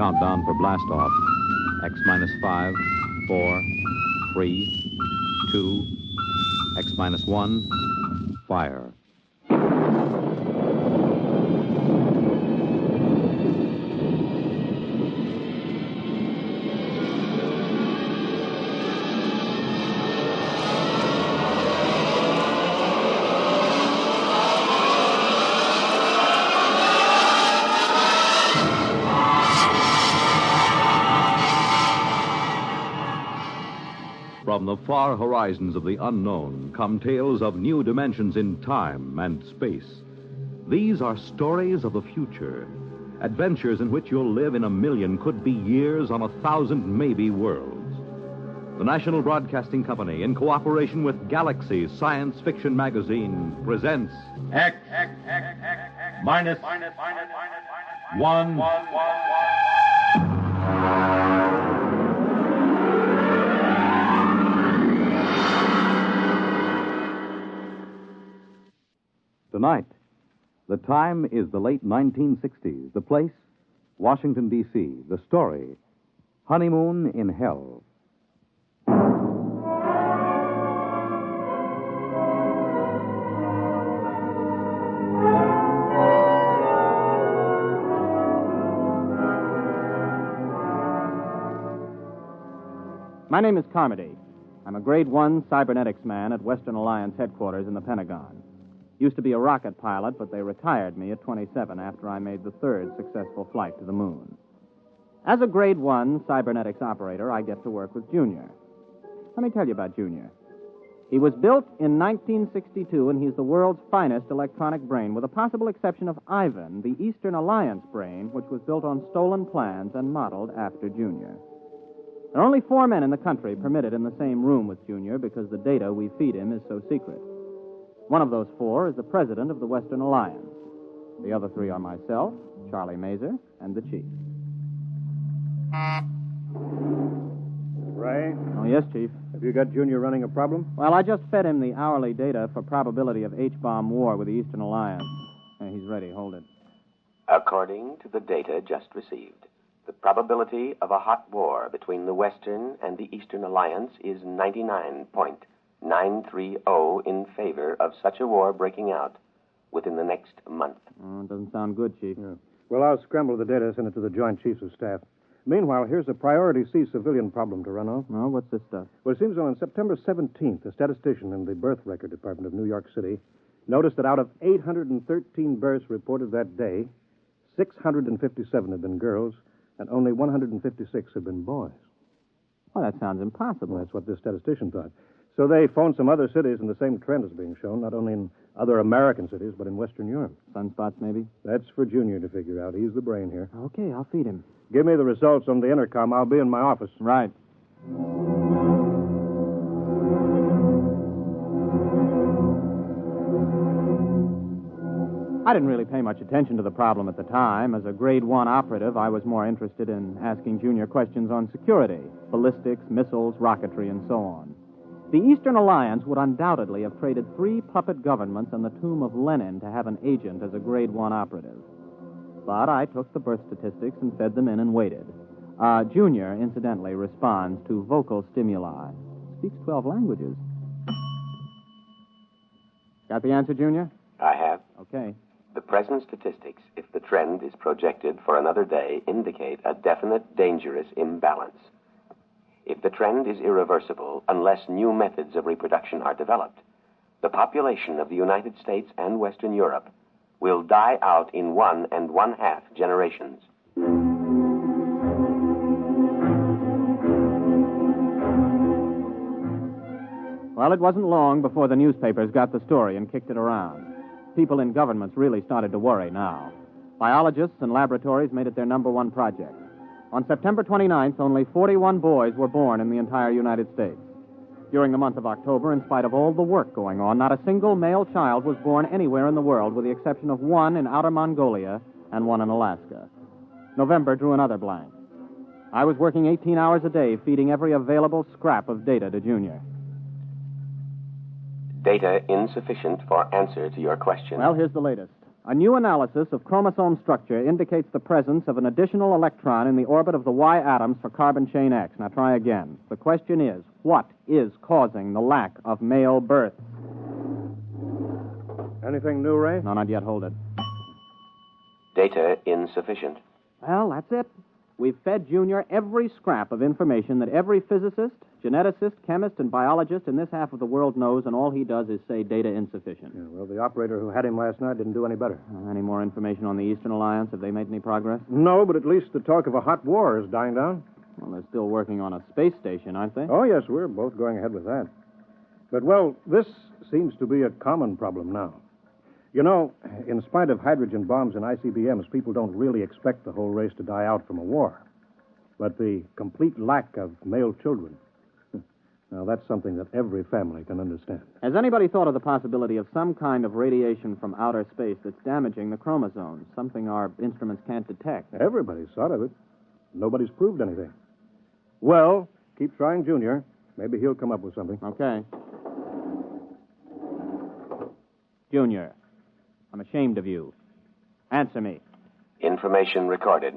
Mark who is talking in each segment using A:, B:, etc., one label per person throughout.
A: countdown for blast off. X minus 5, 4, 3, 2, X minus 1, fire. From the far horizons of the unknown come tales of new dimensions in time and space. These are stories of the future, adventures in which you'll live in a million, could be years, on 1,000 maybe worlds. The National Broadcasting Company, in cooperation with Galaxy Science Fiction Magazine, presents
B: X minus 1.
A: Tonight, the time is the late 1960s. The place, Washington, D.C. The story, Honeymoon in Hell.
C: My name is Carmody. I'm a Grade 1 cybernetics man at Western Alliance headquarters in the Pentagon. Used to be a rocket pilot, but they retired me at 27 after I made the third successful flight to the moon. As a Grade 1 cybernetics operator, I get to work with Junior. Let me tell you about Junior. He was built in 1962, and he's the world's finest electronic brain, with the possible exception of Ivan, the Eastern Alliance brain, which was built on stolen plans and modeled after Junior. There are only 4 men in the country permitted in the same room with Junior because the data we feed him is so secret. One of those 4 is the president of the Western Alliance. The other 3 are myself, Charlie Mazer, and the chief.
D: Ray?
C: Oh, yes, Chief.
D: Have you got Junior running a problem?
C: Well, I just fed him the hourly data for probability of H-bomb war with the Eastern Alliance. He's ready. Hold it.
E: According to the data just received, the probability of a hot war between the Western and the Eastern Alliance is 99.930 in favor of such a war breaking out within the next month.
C: Oh, it doesn't sound good, Chief.
D: Yeah. Well, I'll scramble the data, send it to the Joint Chiefs of Staff. Meanwhile, here's a Priority C civilian problem to run off.
C: Oh, what's this stuff?
D: Well, it seems on September 17th, a statistician in the Birth Record Department of New York City noticed that out of 813 births reported that day, 657 had been girls, and only 156 had been boys.
C: Well, that sounds impossible.
D: Well, that's what this statistician thought. So they phoned some other cities, and the same trend is being shown, not only in other American cities, but in Western Europe.
C: Sunspots, maybe?
D: That's for Junior to figure out. He's the brain here.
C: Okay, I'll feed him.
D: Give me the results on the intercom. I'll be in my office.
C: Right. I didn't really pay much attention to the problem at the time. As a Grade 1 operative, I was more interested in asking Junior questions on security, ballistics, missiles, rocketry, and so on. The Eastern Alliance would undoubtedly have traded 3 puppet governments and the tomb of Lenin to have an agent as a Grade 1 operative. But I took the birth statistics and fed them in and waited. Junior, incidentally, responds to vocal stimuli. Speaks 12 languages. Got the answer, Junior?
E: I have.
C: Okay.
E: The present statistics, if the trend is projected for another day, indicate a definite, dangerous imbalance. If the trend is irreversible, unless new methods of reproduction are developed, the population of the United States and Western Europe will die out in 1 1/2 generations.
C: Well, it wasn't long before the newspapers got the story and kicked it around. People in governments really started to worry now. Biologists and laboratories made it their number 1 project. On September 29th, only 41 boys were born in the entire United States. During the month of October, in spite of all the work going on, not a single male child was born anywhere in the world, with the exception of 1 in outer Mongolia and 1 in Alaska. November drew another blank. I was working 18 hours a day, feeding every available scrap of data to Junior.
E: Data insufficient for answer to your question.
C: Well, here's the latest. A new analysis of chromosome structure indicates the presence of an additional electron in the orbit of the Y atoms for carbon chain X. Now try again. The question is, what is causing the lack of male birth?
D: Anything new, Ray?
C: No, not yet. Hold it.
E: Data insufficient.
C: Well, that's it. We've fed Junior every scrap of information that every physicist, geneticist, chemist, and biologist in this half of the world knows, and all he does is say data insufficient.
D: Yeah, well, the operator who had him last night didn't do any better.
C: Any more information on the Eastern Alliance? Have they made any progress?
D: No, but at least the talk of a hot war is dying down.
C: Well, they're still working on a space station, aren't they?
D: Oh, yes, we're both going ahead with that. But, well, this seems to be a common problem now. You know, in spite of hydrogen bombs and ICBMs, people don't really expect the whole race to die out from a war. But the complete lack of male children, now that's something that every family can understand.
C: Has anybody thought of the possibility of some kind of radiation from outer space that's damaging the chromosomes, something our instruments can't detect?
D: Everybody's thought of it. Nobody's proved anything. Well, keep trying, Junior. Maybe he'll come up with something.
C: Okay. Junior, I'm ashamed of you. Answer me.
E: Information recorded.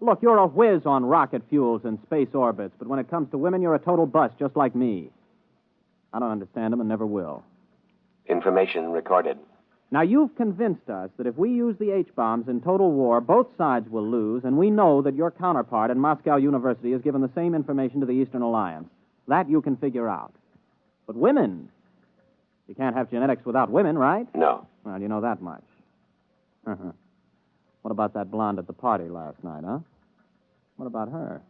C: Look, you're a whiz on rocket fuels and space orbits, but when it comes to women, you're a total bust, just like me. I don't understand them and never will.
E: Information recorded.
C: Now, you've convinced us that if we use the H-bombs in total war, both sides will lose, and we know that your counterpart at Moscow University has given the same information to the Eastern Alliance. That you can figure out. But women, you can't have genetics without women, right?
E: No.
C: Well, you know that much. What about that blonde at the party last night, huh? What about her?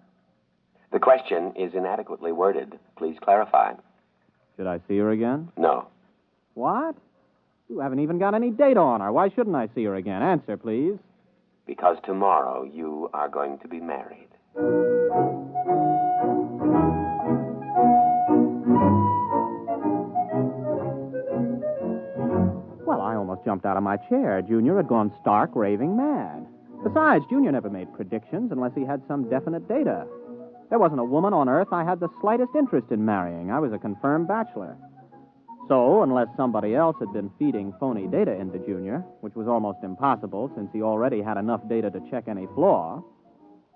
E: The question is inadequately worded. Please clarify.
C: Should I see her again?
E: No.
C: What? You haven't even got any data on her. Why shouldn't I see her again? Answer, please.
E: Because tomorrow you are going to be married.
C: Well, I almost jumped out of my chair. Junior had gone stark raving mad. Besides, Junior never made predictions unless he had some definite data. There wasn't a woman on Earth I had the slightest interest in marrying. I was a confirmed bachelor. So, unless somebody else had been feeding phony data into Junior, which was almost impossible since he already had enough data to check any flaw,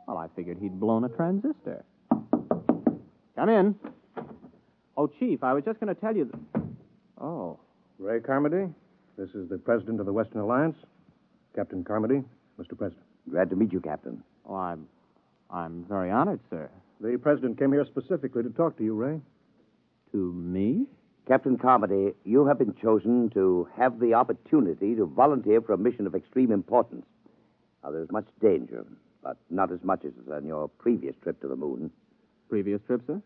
C: well, I figured he'd blown a transistor. Come in. Oh, Chief, I was just going to tell you Oh.
D: Ray Carmody, this is the president of the Western Alliance. Captain Carmody, Mr. President.
F: Glad to meet you, Captain.
C: Oh, I'm very honored, sir.
D: The president came here specifically to talk to you, Ray.
C: To me?
F: Captain Carmody, you have been chosen to have the opportunity to volunteer for a mission of extreme importance. Now, there's much danger, but not as much as on your previous trip to the moon.
C: Previous trip, sir?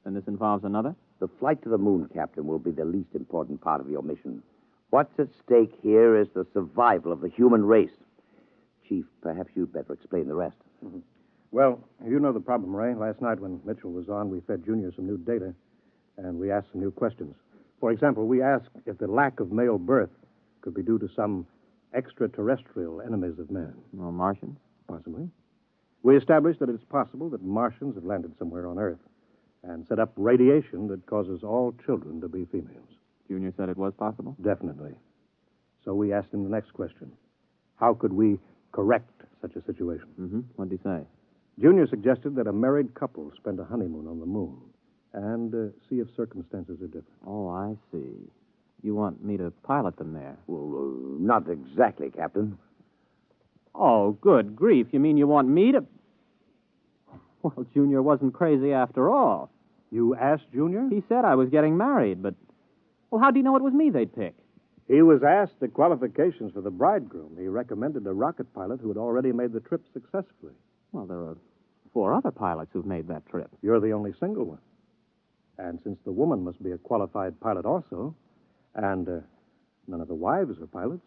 C: And this involves another?
F: The flight to the moon, Captain, will be the least important part of your mission. What's at stake here is the survival of the human race. Chief, perhaps you'd better explain the rest.
D: Mm-hmm. Well, you know the problem, Ray. Last night when Mitchell was on, we fed Junior some new data, and we asked some new questions. For example, we asked if the lack of male birth could be due to some extraterrestrial enemies of man.
C: Well, Martians?
D: Possibly. We established that it's possible that Martians have landed somewhere on Earth and set up radiation that causes all children to be females.
C: Junior said it was possible?
D: Definitely. So we asked him the next question. How could we correct such a situation?
C: Mm-hmm. What did he say?
D: Junior suggested that a married couple spend a honeymoon on the moon and see if circumstances are different.
C: Oh, I see. You want me to pilot them there?
F: Well, not exactly, Captain.
C: Oh, good grief. You mean you want me to... Well, Junior wasn't crazy after all.
D: You asked Junior?
C: He said I was getting married, but... Well, how do you know it was me they'd pick?
D: He was asked the qualifications for the bridegroom. He recommended a rocket pilot who had already made the trip successfully.
C: Well, there are 4 other pilots who've made that trip.
D: You're the only single one. And since the woman must be a qualified pilot also, and none of the wives are pilots,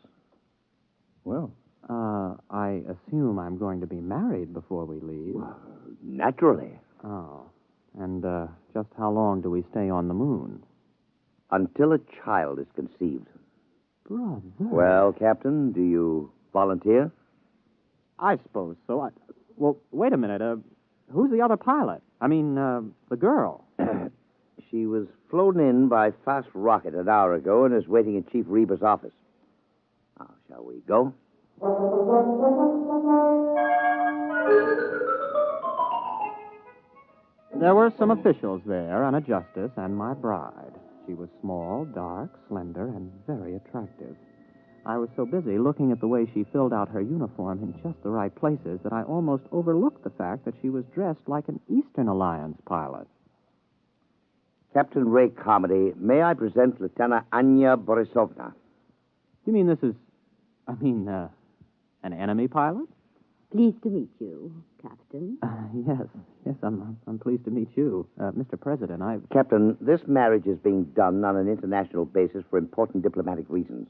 D: well...
C: I assume I'm going to be married before we leave.
F: Well, naturally.
C: Oh. And, just how long do we stay on the moon?
F: Until a child is conceived.
C: Brother.
F: Well, Captain, do you volunteer?
C: I suppose so. Well, wait a minute. Who's the other pilot? I mean, the girl.
F: She was flown in by fast rocket an hour ago and is waiting in Chief Reba's office. Shall we go?
C: There were some officials there, and a justice, and my bride. She was small, dark, slender, and very attractive. I was so busy looking at the way she filled out her uniform in just the right places that I almost overlooked the fact that she was dressed like an Eastern Alliance pilot.
F: Captain Ray Carmody, may I present Lieutenant Anya Borisovna?
C: You mean this is... an enemy pilot?
G: Pleased to meet you, Captain.
C: Yes, I'm pleased to meet you. Mr. President,
F: Captain, this marriage is being done on an international basis for important diplomatic reasons.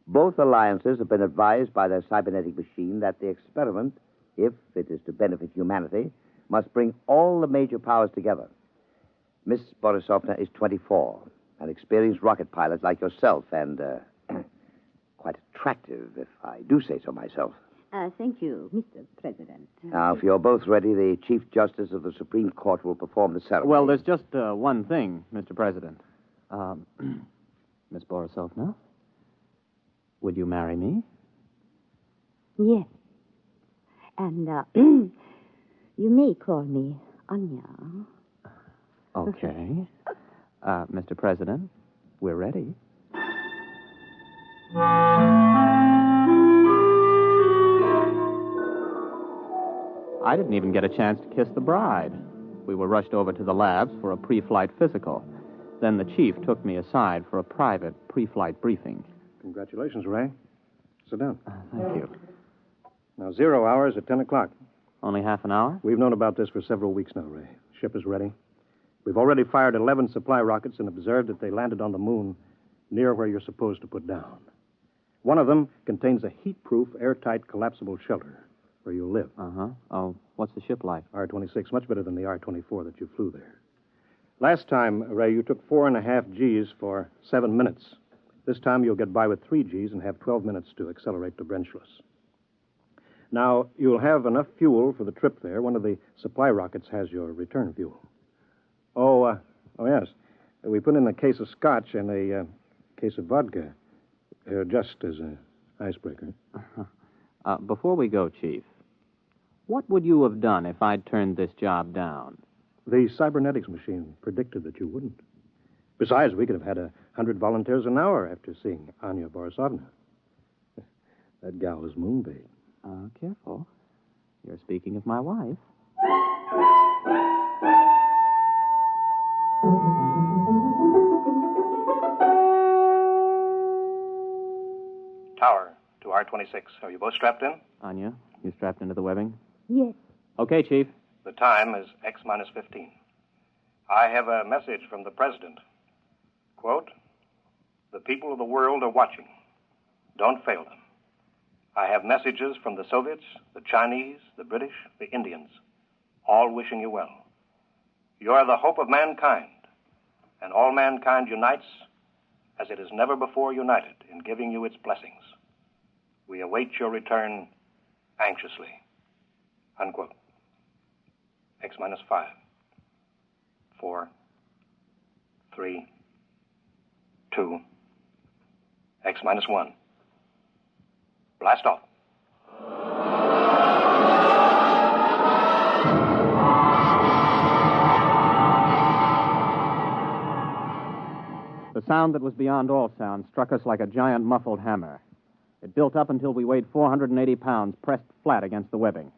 F: Both alliances have been advised by their cybernetic machine that the experiment, if it is to benefit humanity, must bring all the major powers together. Miss Borisovna is 24, an experienced rocket pilot like yourself, and quite attractive, if I do say so myself.
G: Thank you, Mr. President.
F: Now, if you're both ready, the Chief Justice of the Supreme Court will perform the ceremony.
C: Well, there's just one thing, Mr. President. Miss Borisovna, would you marry me?
G: Yes. And you may call me Anya.
C: Okay. Mr. President, we're ready. I didn't even get a chance to kiss the bride. We were rushed over to the labs for a pre-flight physical. Then the chief took me aside for a private pre-flight briefing.
D: Congratulations, Ray. Sit down.
C: Thank you.
D: Now, 0 hours at 10 o'clock.
C: Only half an hour?
D: We've known about this for several weeks now, Ray. Ship is ready. We've already fired 11 supply rockets and observed that they landed on the moon near where you're supposed to put down. One of them contains a heat-proof, airtight, collapsible shelter where you'll live.
C: Uh-huh. Oh, what's the ship like?
D: R-26, much better than the R-24 that you flew there. Last time, Ray, you took 4.5 Gs for 7 minutes. This time you'll get by with 3 Gs and have 12 minutes to accelerate to Brenchless. Now, you'll have enough fuel for the trip there. One of the supply rockets has your return fuel. Oh, yes. We put in a case of scotch and a case of vodka, just as an icebreaker.
C: Before we go, Chief, what would you have done if I'd turned this job down?
D: The cybernetics machine predicted that you wouldn't. Besides, we could have had 100 volunteers an hour after seeing Anya Borisovna. That gal is moonbait.
C: Careful. You're speaking of my wife.
H: Tower to R-26. Are you both strapped in?
C: Anya, you strapped into the webbing?
G: Yes.
C: Okay, Chief.
H: The time is X-15. I have a message from the President. Quote, "The people of the world are watching. Don't fail them. I have messages from the Soviets, the Chinese, the British, the Indians, all wishing you well. You are the hope of mankind, and all mankind unites as it has never before united in giving you its blessings. We await your return anxiously." Unquote. X-5. 4, 3, 2, X-1. Blast off.
C: The sound that was beyond all sound struck us like a giant muffled hammer. It built up until we weighed 480 pounds, pressed flat against the webbing.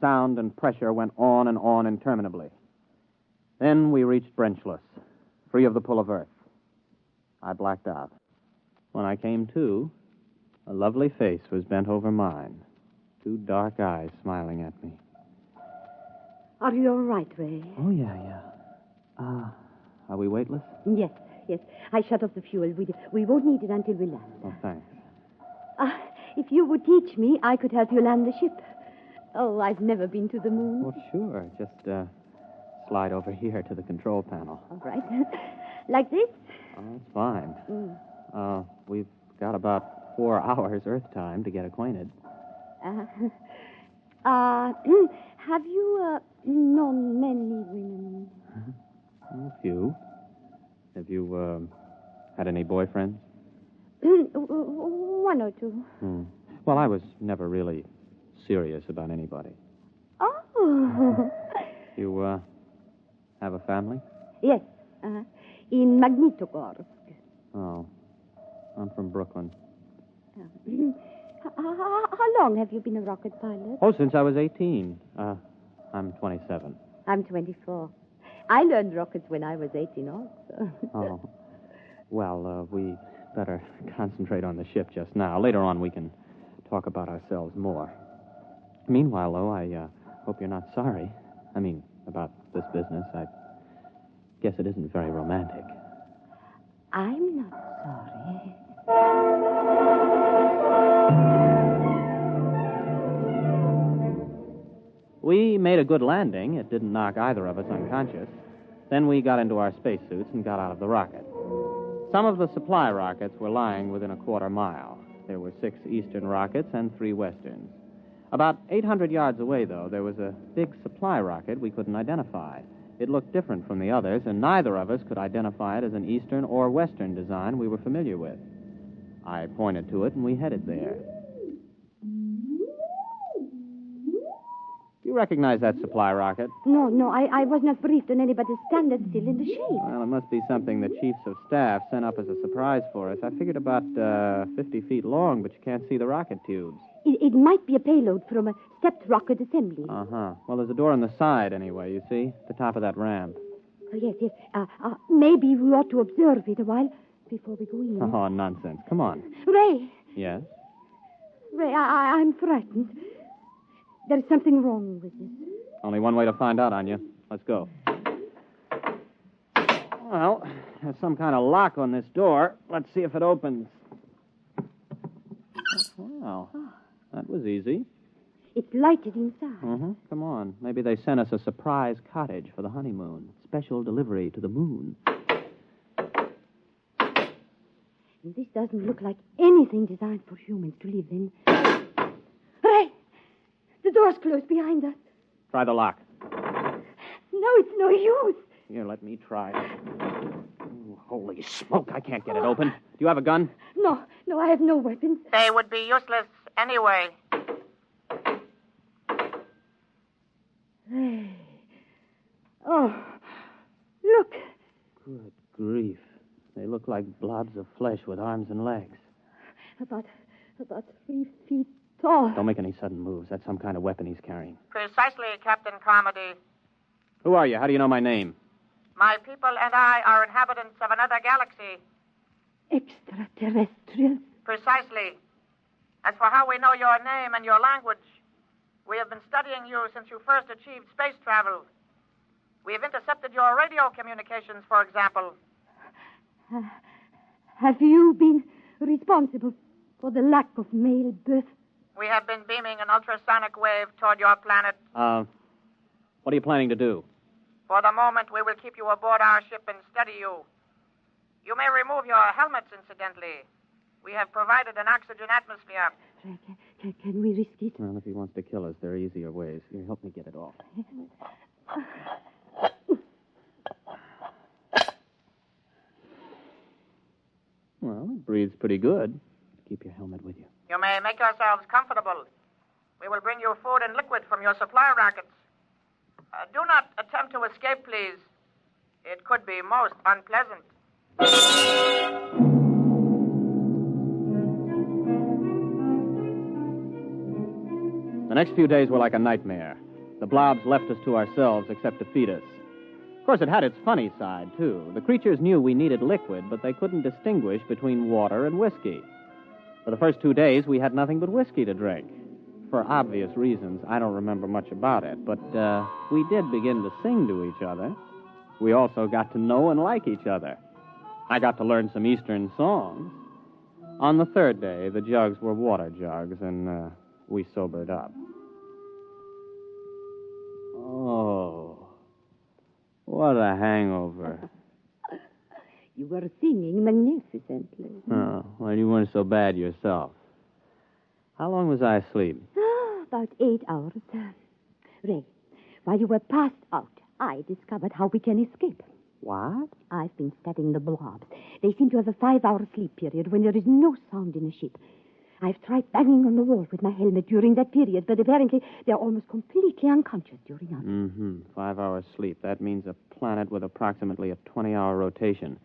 C: Sound and pressure went on and on interminably. Then we reached Brenchless, free of the pull of Earth. I blacked out. When I came to, a lovely face was bent over mine, 2 dark eyes smiling at me.
G: Are you all right, Ray?
C: Oh, yeah. Are we weightless?
G: Yes. I shut off the fuel. We won't need it until we land.
C: Oh, thanks.
G: If you would teach me, I could help you land the ship. Oh, I've never been to the moon.
C: Well, sure. Just slide over here to the control panel.
G: All right. Like this?
C: Oh, that's fine. We've got about 4 hours Earth time to get acquainted.
G: Have you known many women?
C: A few. Have you had any boyfriends?
G: One or two.
C: Well, I was never really serious about anybody.
G: Oh.
C: You, have a family?
G: Yes. In Magnitogorsk.
C: Oh. I'm from Brooklyn.
G: How long have you been a rocket pilot?
C: Oh, since I was 18. I'm 27.
G: I'm 24. I learned rockets when I was 18 also.
C: Oh. Well, we better concentrate on the ship just now. Later on, we can talk about ourselves more. Meanwhile, though, I hope you're not sorry. I mean, about this business. I guess it isn't very romantic.
G: I'm not sorry.
C: We made a good landing. It didn't knock either of us unconscious. Then we got into our spacesuits and got out of the rocket. Some of the supply rockets were lying within a quarter mile. There were 6 eastern rockets and 3 westerns. About 800 yards away, though, there was a big supply rocket we couldn't identify. It looked different from the others, and neither of us could identify it as an eastern or western design we were familiar with. I pointed to it, and we headed there. You recognize that supply rocket?
G: No, I was not briefed on anybody's standard still in the shade.
C: Well, it must be something the chiefs of staff sent up as a surprise for us. I figured about 50 feet long, but you can't see the rocket tubes.
G: It might be a payload from a stepped rocket assembly.
C: Uh-huh. Well, there's a door on the side, anyway, you see? The top of that ramp.
G: Oh, yes. Maybe we ought to observe it a while before we go in.
C: Oh, nonsense. Come on.
G: Ray.
C: Yes?
G: Ray, I'm frightened. There's something wrong with this.
C: Only one way to find out, Anya. Let's go. Well, there's some kind of lock on this door. Let's see if it opens. Well, that was easy.
G: It's lighted inside.
C: Mm-hmm. Come on. Maybe they sent us a surprise cottage for the honeymoon. Special delivery to the moon.
G: This doesn't look like anything designed for humans to live in. Ray! The door's closed behind us.
C: Try the lock.
G: No, it's no use.
C: Here, let me try. Ooh, holy smoke, I can't get it open. Do you have a gun?
G: No, I have no weapons.
I: They would be useless anyway.
G: Ray. Oh, look.
C: Good grief. They look like blobs of flesh with arms and legs.
G: About 3 feet tall.
C: Don't make any sudden moves. That's some kind of weapon he's carrying.
I: Precisely, Captain Carmody.
C: Who are you? How do you know my name?
I: My people and I are inhabitants of another galaxy.
G: Extraterrestrial?
I: Precisely. As for how we know your name and your language, we have been studying you since you first achieved space travel. We have intercepted your radio communications, for example.
G: Have you been responsible for the lack of male birth?
I: We have been beaming an ultrasonic wave toward your planet.
C: What are you planning to do?
I: For the moment, we will keep you aboard our ship and study you. You may remove your helmets, incidentally. We have provided an oxygen atmosphere.
G: Can we risk it?
C: Well, if he wants to kill us, there are easier ways. Here, help me get it off. Well, it breathes pretty good. Keep your helmet with you.
I: You may make yourselves comfortable. We will bring you food and liquid from your supply rockets. Do not attempt to escape, please. It could be most unpleasant.
C: The next few days were like a nightmare. The blobs left us to ourselves except to feed us. Of course, it had its funny side, too. The creatures knew we needed liquid, but they couldn't distinguish between water and whiskey. For the first 2 days, we had nothing but whiskey to drink. For obvious reasons, I don't remember much about it, but we did begin to sing to each other. We also got to know and like each other. I got to learn some Eastern songs. On the 3rd day, the jugs were water jugs, and we sobered up. Oh, what a hangover.
G: You were singing magnificently.
C: Oh, well, you weren't so bad yourself. How long was I asleep?
G: About 8 hours. Ray, while you were passed out, I discovered how we can escape.
C: What?
G: I've been studying the blobs. They seem to have a 5-hour sleep period when there is no sound in a ship. I've tried banging on the wall with my helmet during that period, but apparently they're almost completely unconscious during others.
C: Mm-hmm. 5 hours sleep. That means a planet with approximately a 20-hour rotation.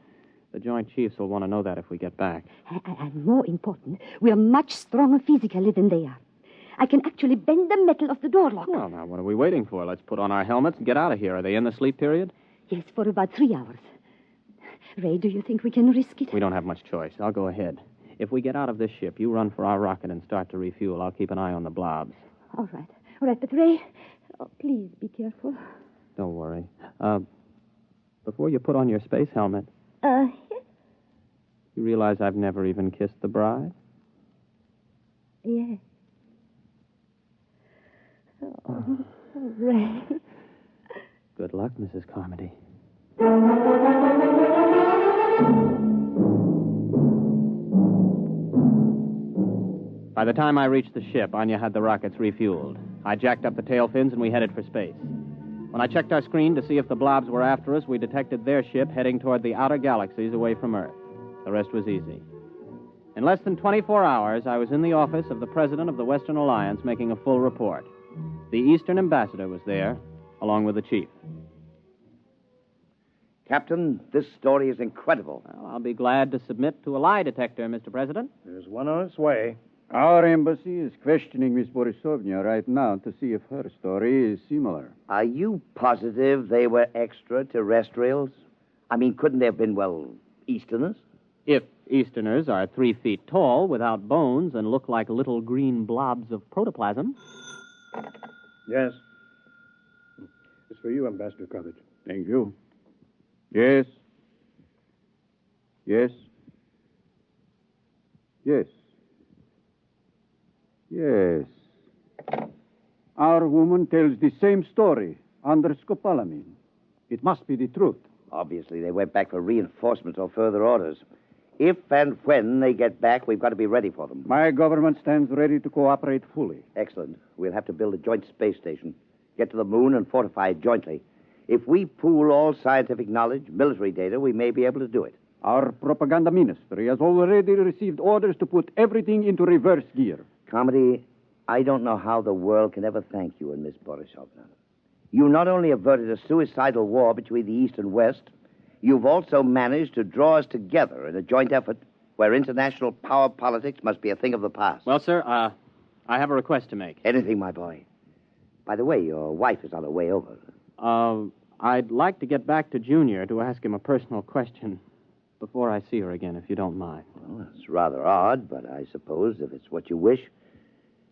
C: The Joint Chiefs will want to know that if we get back.
G: And more important, we're much stronger physically than they are. I can actually bend the metal of the door lock.
C: Well, now, what are we waiting for? Let's put on our helmets and get out of here. Are they in the sleep period?
G: Yes, for about 3 hours. Ray, do you think we can risk it?
C: We don't have much choice. I'll go ahead. If we get out of this ship, you run for our rocket and start to refuel. I'll keep an eye on the blobs.
G: All right, but Ray, please be careful.
C: Don't worry. Before you put on your space helmet...
G: Yes?
C: You realize I've never even kissed the bride?
G: Yes. Oh, Ray.
C: Good luck, Mrs. Carmody. By the time I reached the ship, Anya had the rockets refueled. I jacked up the tail fins and we headed for space. When I checked our screen to see if the blobs were after us, we detected their ship heading toward the outer galaxies away from Earth. The rest was easy. In less than 24 hours, I was in the office of the President of the Western Alliance making a full report. The Eastern Ambassador was there, along with the Chief.
F: Captain, this story is incredible.
C: Well, I'll be glad to submit to a lie detector, Mr. President.
D: There's one on its way.
J: Our embassy is questioning Miss Borisovna right now to see if her story is similar.
F: Are you positive they were extraterrestrials? I mean, couldn't they have been, Easterners?
C: If Easterners are 3 feet tall, without bones, and look like little green blobs of protoplasm.
D: Yes. It's for you, Ambassador Coverage.
J: Thank you. Yes. Yes. Yes. Yes. Our woman tells the same story under scopolamine. It must be the truth.
F: Obviously, they went back for reinforcements or further orders. If and when they get back, we've got to be ready for them.
J: My government stands ready to cooperate fully.
F: Excellent. We'll have to build a joint space station, get to the moon, and fortify it jointly. If we pool all scientific knowledge, military data, we may be able to do it.
J: Our propaganda ministry has already received orders to put everything into reverse gear.
F: Carmody, I don't know how the world can ever thank you and Miss Borisovna. You not only averted a suicidal war between the East and West, you've also managed to draw us together in a joint effort where international power politics must be a thing of the past.
C: Well, sir, I have a request to make.
F: Anything, my boy. By the way, your wife is on her way over.
C: I'd like to get back to Junior to ask him a personal question before I see her again, if you don't mind.
F: Well, it's rather odd, but I suppose if it's what you wish.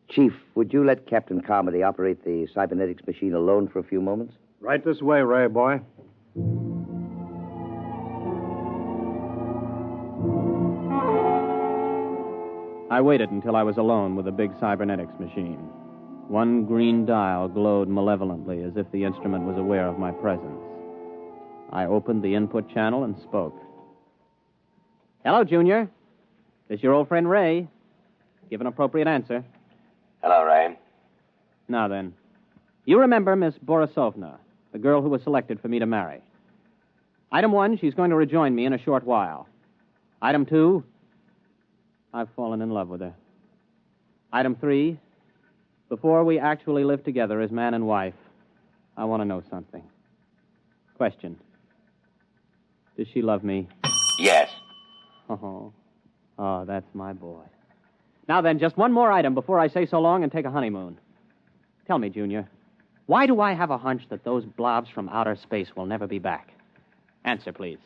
F: Chief, would you let Captain Carmody operate the cybernetics machine alone for a few moments?
D: Right this way, Ray, boy.
C: I waited until I was alone with the big cybernetics machine. One green dial glowed malevolently as if the instrument was aware of my presence. I opened the input channel and spoke. Hello, Junior. This is your old friend Ray. Give an appropriate answer.
E: Hello, Ray.
C: Now then, you remember Miss Borisovna, the girl who was selected for me to marry. Item 1, she's going to rejoin me in a short while. Item 2, I've fallen in love with her. Item 3, before we actually live together as man and wife, I want to know something. Question. Does she love me?
E: Yes.
C: Oh, that's my boy. Now then, just one more item before I say so long and take a honeymoon. Tell me, Junior, why do I have a hunch that those blobs from outer space will never be back? Answer, please.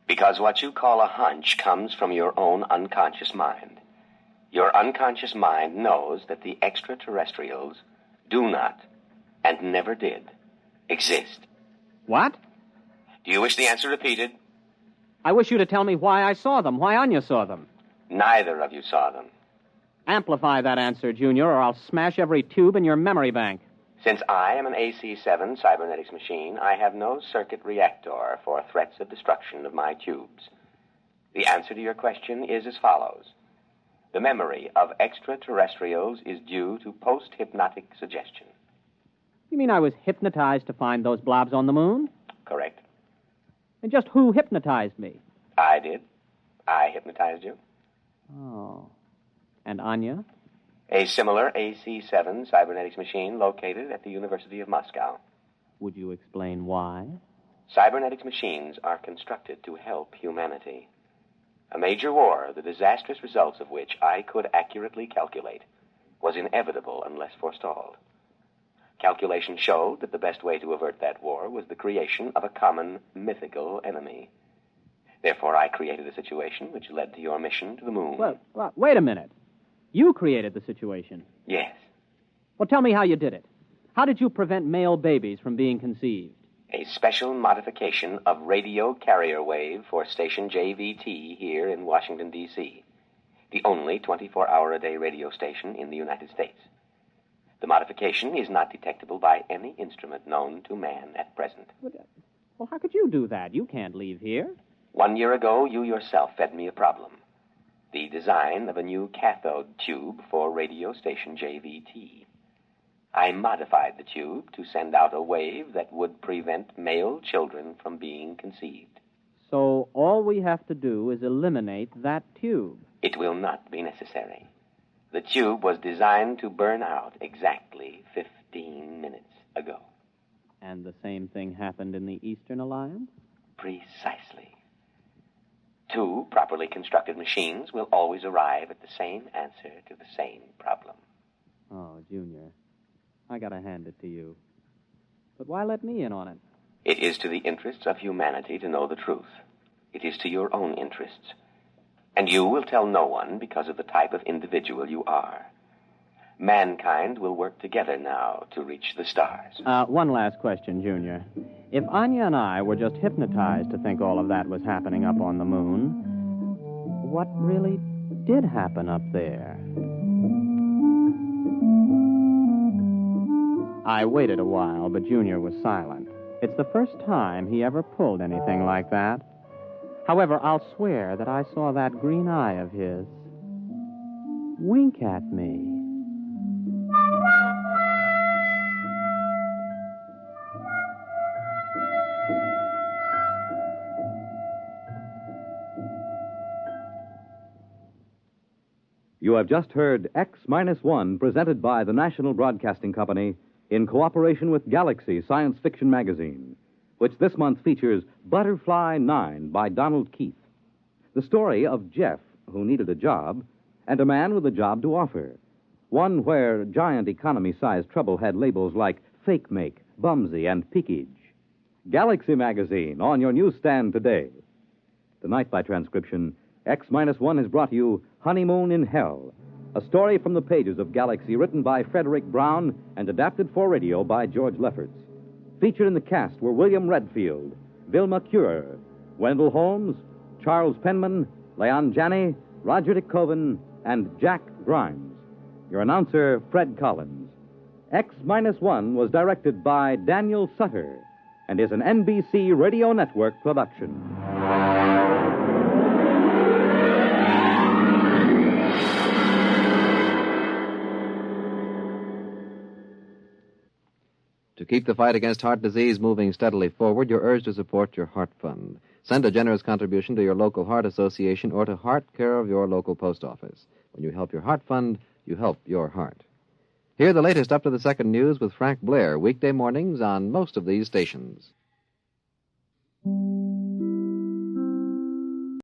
E: Because what you call a hunch comes from your own unconscious mind. Your unconscious mind knows that the extraterrestrials do not, and never did, exist.
C: What?
E: Do you wish the answer repeated?
C: I wish you to tell me why I saw them, why Anya saw them.
E: Neither of you saw them.
C: Amplify that answer, Junior, or I'll smash every tube in your memory bank.
E: Since I am an AC-7 cybernetics machine, I have no circuit reactor for threats of destruction of my tubes. The answer to your question is as follows. The memory of extraterrestrials is due to post-hypnotic suggestion.
C: You mean I was hypnotized to find those blobs on the moon?
E: Correct.
C: And just who hypnotized me?
E: I did. I hypnotized you.
C: Oh. And Anya?
E: A similar AC-7 cybernetics machine located at the University of Moscow.
C: Would you explain why?
E: Cybernetics machines are constructed to help humanity. A major war, the disastrous results of which I could accurately calculate, was inevitable unless forestalled. Calculation showed that the best way to avert that war was the creation of a common mythical enemy. Therefore, I created a situation which led to your mission to the moon.
C: Well, wait a minute. You created the situation.
E: Yes.
C: Well, tell me how you did it. How did you prevent male babies from being conceived?
E: A special modification of radio carrier wave for station JVT here in Washington, D.C., the only 24-hour-a-day radio station in the United States. The modification is not detectable by any instrument known to man at present.
C: Well, how could you do that? You can't leave here.
E: 1 year ago, you yourself fed me a problem. The design of a new cathode tube for radio station JVT. I modified the tube to send out a wave that would prevent male children from being conceived.
C: So all we have to do is eliminate that tube.
E: It will not be necessary. The tube was designed to burn out exactly 15 minutes ago.
C: And the same thing happened in the Eastern Alliance?
E: Precisely. 2 properly constructed machines will always arrive at the same answer to the same problem.
C: Oh, Junior, I gotta hand it to you. But why let me in on it?
E: It is to the interests of humanity to know the truth. It is to your own interests. And you will tell no one because of the type of individual you are. Mankind will work together now to reach the stars.
C: One last question, Junior. If Anya and I were just hypnotized to think all of that was happening up on the moon, what really did happen up there? I waited a while, but Junior was silent. It's the first time he ever pulled anything like that. However, I'll swear that I saw that green eye of his wink at me.
A: You have just heard X-1, presented by the National Broadcasting Company in cooperation with Galaxy Science Fiction Magazine, which this month features Butterfly 9 by Donald Keith, the story of Jeff, who needed a job, and a man with a job to offer, one where giant economy-sized trouble had labels like fake make, bumsy, and peakage. Galaxy Magazine, on your newsstand today. Tonight, by transcription, X-1 has brought you Honeymoon in Hell, a story from the pages of Galaxy written by Fredric Brown and adapted for radio by George Lefferts. Featured in the cast were William Redfield, Vilma Curer, Wendell Holmes, Charles Penman, Leon Janney, Roger DeKoven, and Jack Grimes. Your announcer, Fred Collins. X-1 was directed by Daniel Sutter and is an NBC Radio Network production.
K: To keep the fight against heart disease moving steadily forward, you're urged to support your Heart Fund. Send a generous contribution to your local Heart Association or to Heart, care of your local post office. When you help your Heart Fund, you help your heart. Hear the latest up-to-the-second news with Frank Blair, weekday mornings on most of these stations.